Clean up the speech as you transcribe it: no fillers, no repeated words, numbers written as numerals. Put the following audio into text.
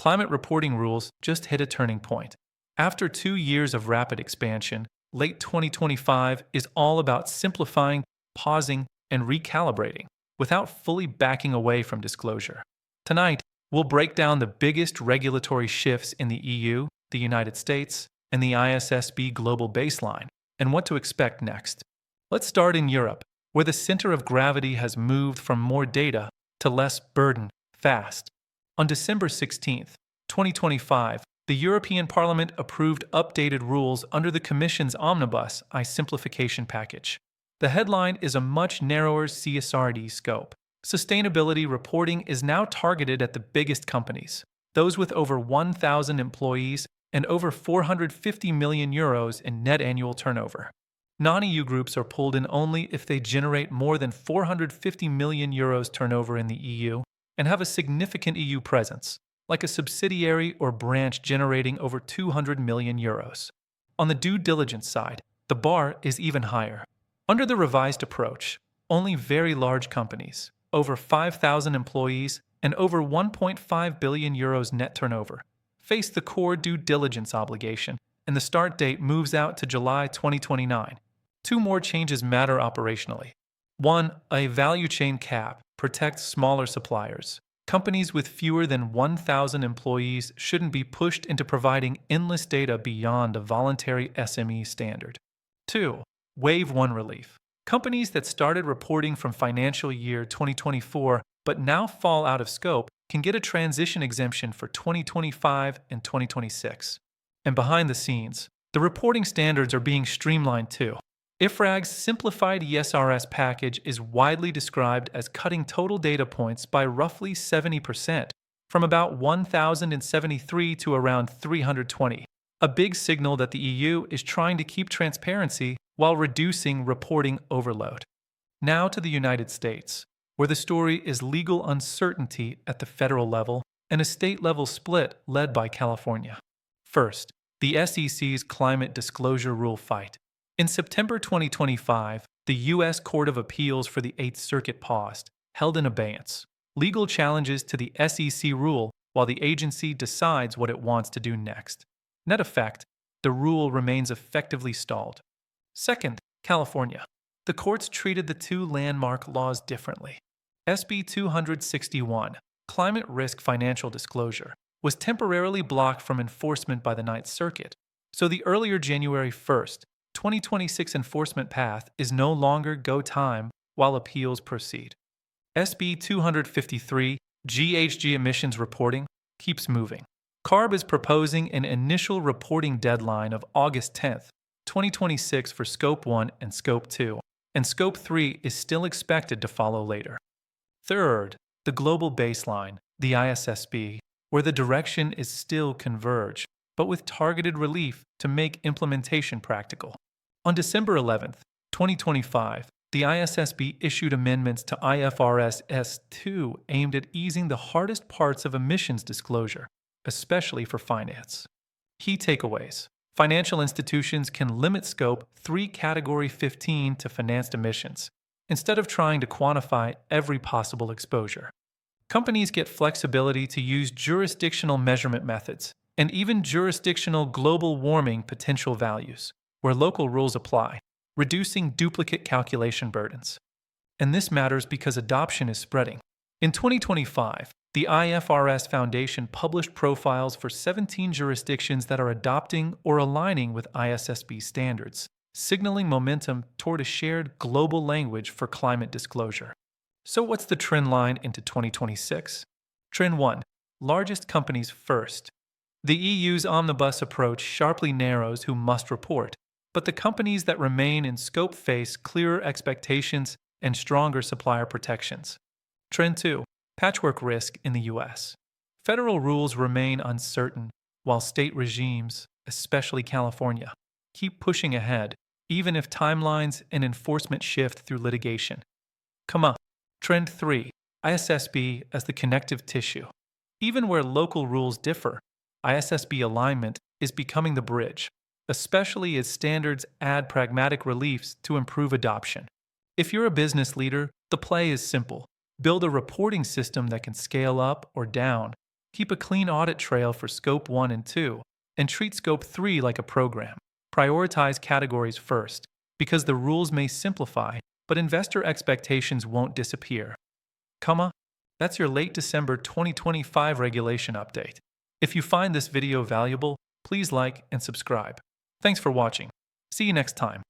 climate reporting rules just hit a turning point. After 2 years of rapid expansion, late 2025 is all about simplifying, pausing, and recalibrating without fully backing away from disclosure. Tonight, we'll break down the biggest regulatory shifts in the EU, the United States, and the ISSB global baseline, and what to expect next. Let's start in Europe, where the center of gravity has moved from more data to less burden fast. On December 16, 2025, the European Parliament approved updated rules under the Commission's Omnibus I simplification package. The headline is a much narrower CSRD scope. Sustainability reporting is now targeted at the biggest companies, those with over 1,000 employees and over €450 million in net annual turnover. Non-EU groups are pulled in only if they generate more than €450 million turnover in the EU and have a significant EU presence, like a subsidiary or branch generating over €200 million. On the due diligence side, the bar is even higher. Under the revised approach, only very large companies, over 5,000 employees and over €1.5 billion net turnover, face the core due diligence obligation, and the start date moves out to July 2029. 2 more changes matter operationally. 1. A value chain cap protects smaller suppliers. Companies with fewer than 1,000 employees shouldn't be pushed into providing endless data beyond a voluntary SME standard. 2. Wave 1 relief. Companies that started reporting from financial year 2024 but now fall out of scope can get a transition exemption for 2025 and 2026. And behind the scenes, the reporting standards are being streamlined too. IFRAG's simplified ESRS package is widely described as cutting total data points by roughly 70%, from about 1,073 to around 320, a big signal that the EU is trying to keep transparency while reducing reporting overload. Now to the United States, where the story is legal uncertainty at the federal level and a state-level split led by California. First, the SEC's climate disclosure rule fight. In September 2025, the U.S. Court of Appeals for the Eighth Circuit paused, held in abeyance, legal challenges to the SEC rule while the agency decides what it wants to do next. Net effect, the rule remains effectively stalled. Second, California. The courts treated the 2 landmark laws differently. SB 261, Climate Risk Financial Disclosure, was temporarily blocked from enforcement by the Ninth Circuit, so the earlier January 1st, 2026 enforcement path is no longer go time while appeals proceed. SB 253, GHG emissions reporting, keeps moving. CARB is proposing an initial reporting deadline of August 10th, 2026 for Scope 1 and Scope 2, and Scope 3 is still expected to follow later. Third, the global baseline, the ISSB, where the direction is still converge, but with targeted relief to make implementation practical. On December 11, 2025, the ISSB issued amendments to IFRS S2 aimed at easing the hardest parts of emissions disclosure, especially for finance. Key takeaways. Financial institutions can limit Scope 3 Category 15 to financed emissions, instead of trying to quantify every possible exposure. Companies get flexibility to use jurisdictional measurement methods, and even jurisdictional global warming potential values, where local rules apply, reducing duplicate calculation burdens. And this matters because adoption is spreading. In 2025, the IFRS Foundation published profiles for 17 jurisdictions that are adopting or aligning with ISSB standards, signaling momentum toward a shared global language for climate disclosure. So what's the trend line into 2026? Trend 1. Largest companies first. The EU's omnibus approach sharply narrows who must report, but the companies that remain in scope face clearer expectations and stronger supplier protections. Trend 2. Patchwork risk in the U.S. Federal rules remain uncertain, while state regimes, especially California, keep pushing ahead, even if timelines and enforcement shift through litigation. Come on. Trend 3. ISSB as the connective tissue. Even where local rules differ, ISSB alignment is becoming the bridge, especially as standards add pragmatic reliefs to improve adoption. If you're a business leader, the play is simple. Build a reporting system that can scale up or down, Keep a clean audit trail for Scope 1 and 2, and treat Scope 3 like a program. Prioritize categories first, because the rules may simplify, but investor expectations won't disappear. That's your late December 2025 regulation update. If you find this video valuable, please like and subscribe. Thanks for watching. See you next time.